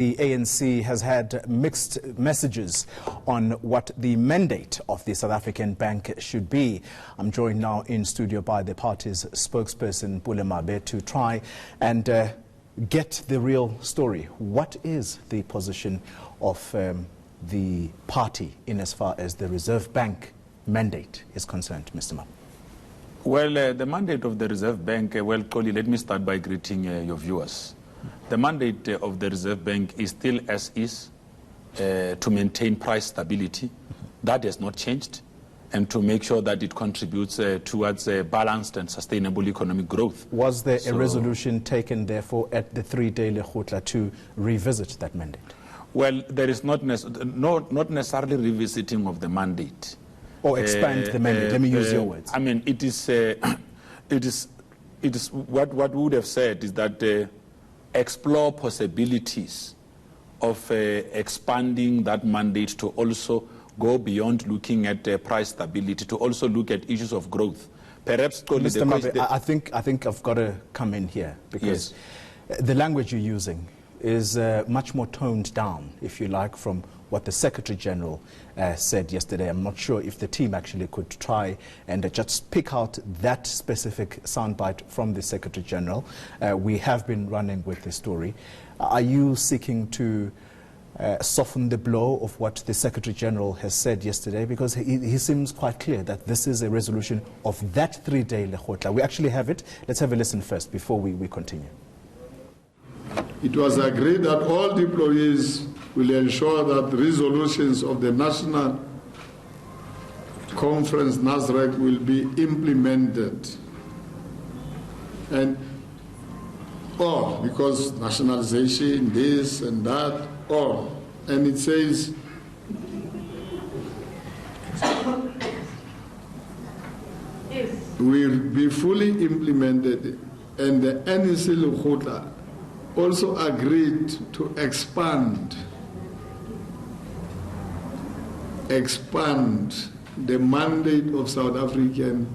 The ANC has had mixed messages on what the mandate of the South African Bank should be. I'm joined now in studio by the party's spokesperson, Pule Mabe, to try and get the real story. What is the position of the party in as far as the Reserve Bank mandate is concerned, Mr. Mabe? Well, the mandate of the Reserve Bank, well, Koli, let me start by greeting your viewers. The mandate of the Reserve Bank is still as is, to maintain price stability. That has not changed, and to make sure that it contributes towards balanced and sustainable economic growth. Was there a resolution taken, therefore, at the three-day Lekgotla to revisit that mandate? Well, there is not necessarily revisiting of the mandate. Or expand the mandate, let me use your words. I mean, it is what we would have said is that explore possibilities of expanding that mandate to also go beyond looking at price stability, to also look at issues of growth. Perhaps, Mr. Mabe, I think I've got to come in here, because the language you're using is much more toned down, if you like, from what the Secretary General said yesterday. I'm not sure if the team actually could try and just pick out that specific soundbite from the Secretary General. We have been running with the story. Are you seeking to soften the blow of what the Secretary General has said yesterday? Because he seems quite clear that this is a resolution of that three-day Lekgotla. We actually have it. Let's have a listen first before we continue. It was agreed that all employees will ensure that resolutions of the National Conference NASREC will be implemented. And all, because nationalization, this and that, all. And it says, will be fully implemented, and the ANC Lekgotla also agreed to expand the mandate of South African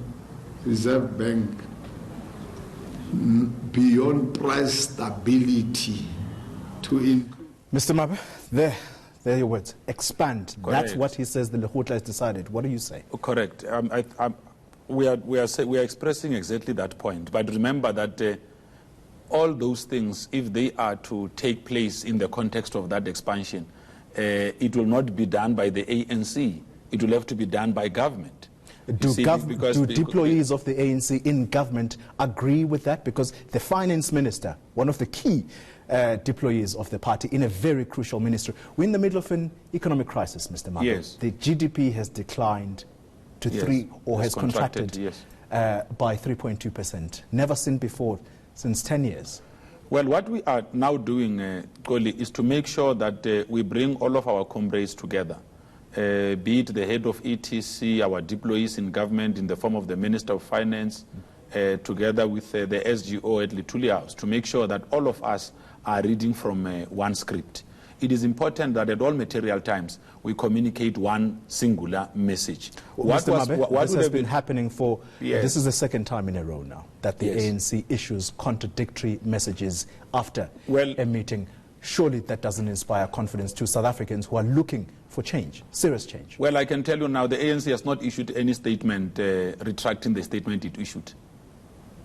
Reserve Bank beyond price stability to include. Mr. Mabe, there are your words. Expand. Correct. That's what he says the Lekgotla has decided. What do you say? Correct. We are expressing exactly that point. But remember that all those things, if they are to take place in the context of that expansion, it will not be done by the ANC. It will have to be done by government. Do deployees of the ANC in government agree with that? Because the finance minister, one of the key deployees of the party in a very crucial ministry, we're in the middle of an economic crisis, Mr. Mabe. Yes. The GDP has declined to 3, or has contracted by 3.2%. Never seen before since 10 years. Well, what we are now doing, Koli, is to make sure that we bring all of our comrades together, be it the head of ETC, our deployees in government in the form of the Minister of Finance, together with the SGO at Lituli House, to make sure that all of us are reading from one script. It is important that at all material times we communicate one singular message. What has been happening for, this is the second time in a row now that the ANC issues contradictory messages after a meeting. Surely that doesn't inspire confidence to South Africans who are looking for change, serious change. Well, I can tell you now, the ANC has not issued any statement retracting the statement it issued.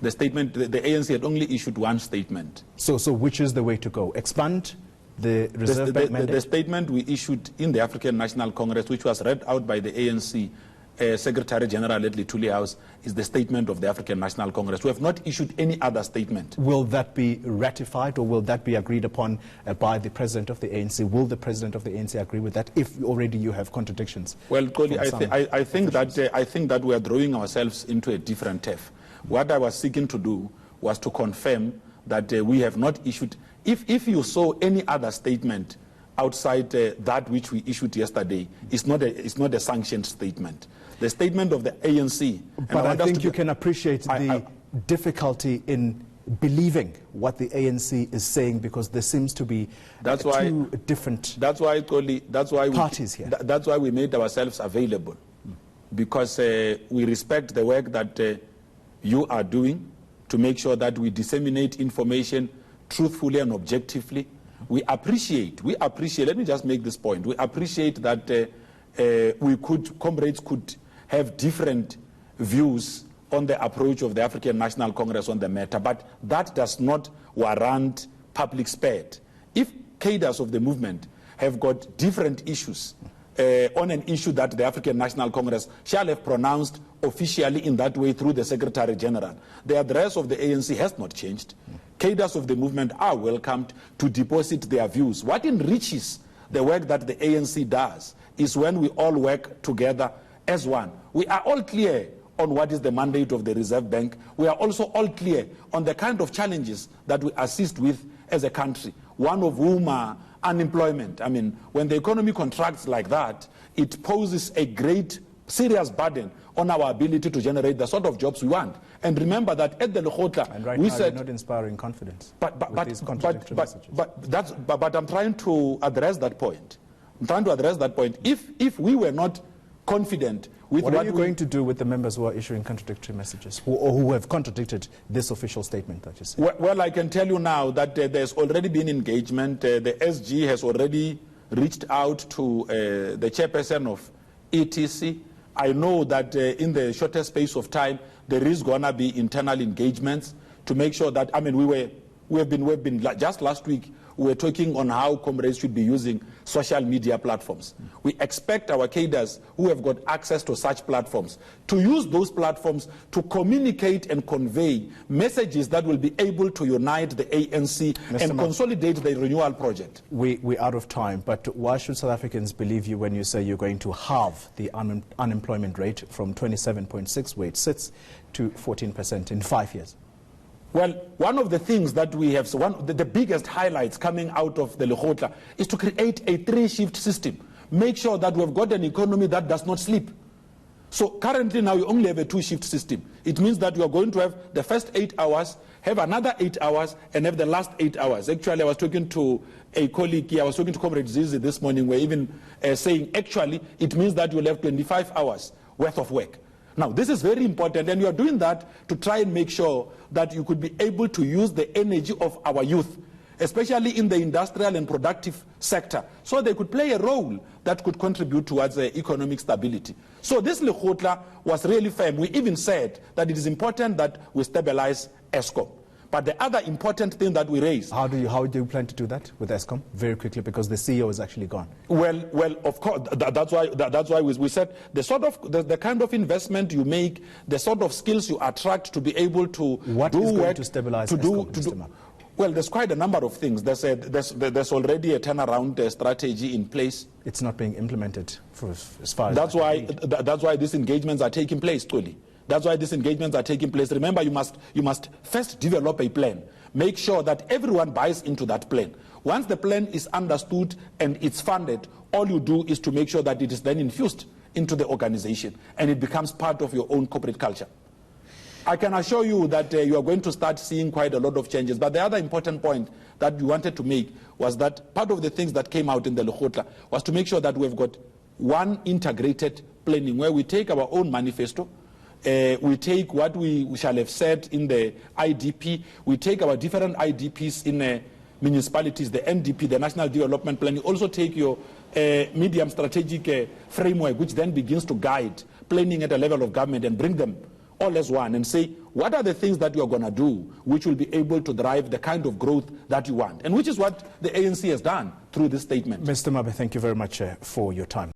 The ANC had only issued one statement. So which is the way to go? Expand the Reserve Bank mandate? The statement we issued in the African National Congress, which was read out by the ANC Secretary General at Lituli House, is the statement of the African National Congress. We have not issued any other statement. Will that be ratified, or will that be agreed upon by the President of the ANC? Will the President of the ANC agree with that if already you have contradictions? Well, Koli, I think that we are throwing ourselves into a different turf. What I was seeking to do was to confirm that we have not issued. If you saw any other statement outside that which we issued yesterday, it's not a sanctioned statement. The statement of the ANC. But I think you can appreciate the difficulty in believing what the ANC is saying, because there seems to be two different parties here. That's why we made ourselves available, because we respect the work that you are doing to make sure that we disseminate information truthfully and objectively. We appreciate, let me just make this point, we appreciate that comrades could have different views on the approach of the African National Congress on the matter, but that does not warrant public spate. If cadres of the movement have got different issues on an issue that the African National Congress shall have pronounced officially in that way through the Secretary General, the address of the ANC has not changed. Cadres of the movement are welcomed to deposit their views. What enriches the work that the ANC does is when we all work together as one. We are all clear on what is the mandate of the Reserve Bank. We are also all clear on the kind of challenges that we assist with as a country, one of whom are unemployment. I mean, when the economy contracts like that, it poses a great, serious burden on our ability to generate the sort of jobs we want. And remember that at the Lekgotla, and right we now said, you're not inspiring confidence but these contradictory messages. But I'm trying to address that point. I'm trying to address that point. If we were not confident with what are you going to do with the members who are issuing contradictory messages, who have contradicted this official statement that you said? Well, I can tell you now that there's already been engagement. The SG has already reached out to the chairperson of ETC. I know that in the shortest space of time, there is going to be internal engagements to make sure that, I mean, we've been just last week, we were talking on how comrades should be using social media platforms. We expect our cadres who have got access to such platforms to use those platforms to communicate and convey messages that will be able to unite the ANC and consolidate the renewal project. We're out of time, but why should South Africans believe you when you say you're going to halve the unemployment rate from 27.6 where it sits to 14% in 5 years? Well, one of the things that we have, the biggest highlights coming out of the Lekgotla is to create a 3-shift system. Make sure that we've got an economy that does not sleep. So currently now you only have a 2-shift system. It means that you are going to have the first 8 hours, have another 8 hours, and have the last 8 hours. Actually, I was talking to a colleague here, I was talking to Comrade Zizi this morning, we're even saying actually it means that you'll have 25 hours worth of work. Now, this is very important, and you are doing that to try and make sure that you could be able to use the energy of our youth, especially in the industrial and productive sector, so they could play a role that could contribute towards economic stability. So this Lekgotla was really firm. We even said that it is important that we stabilize Eskom. But the other important thing that we raised... How do you plan to do that with Eskom? Very quickly, because the CEO is actually gone. Well, of course, that's why we said the kind of investment you make, the sort of skills you attract to be able to what do is going work, to stabilize Eskom, Well, there's quite a number of things. There's already a turnaround strategy in place. It's not being implemented for as far as... That's why these engagements are taking place, truly. That's why these engagements are taking place. Remember, you must first develop a plan. Make sure that everyone buys into that plan. Once the plan is understood and it's funded, all you do is to make sure that it is then infused into the organization and it becomes part of your own corporate culture. I can assure you that you are going to start seeing quite a lot of changes. But the other important point that we wanted to make was that part of the things that came out in the Lekgotla was to make sure that we've got one integrated planning where we take our own manifesto, we take what we shall have said in the IDP, we take our different IDPs in municipalities, the NDP, the National Development Plan. You also take your medium strategic framework, which then begins to guide planning at a level of government and bring them all as one and say, what are the things that you are going to do which will be able to drive the kind of growth that you want? And which is what the ANC has done through this statement. Mr. Mabe, thank you very much for your time.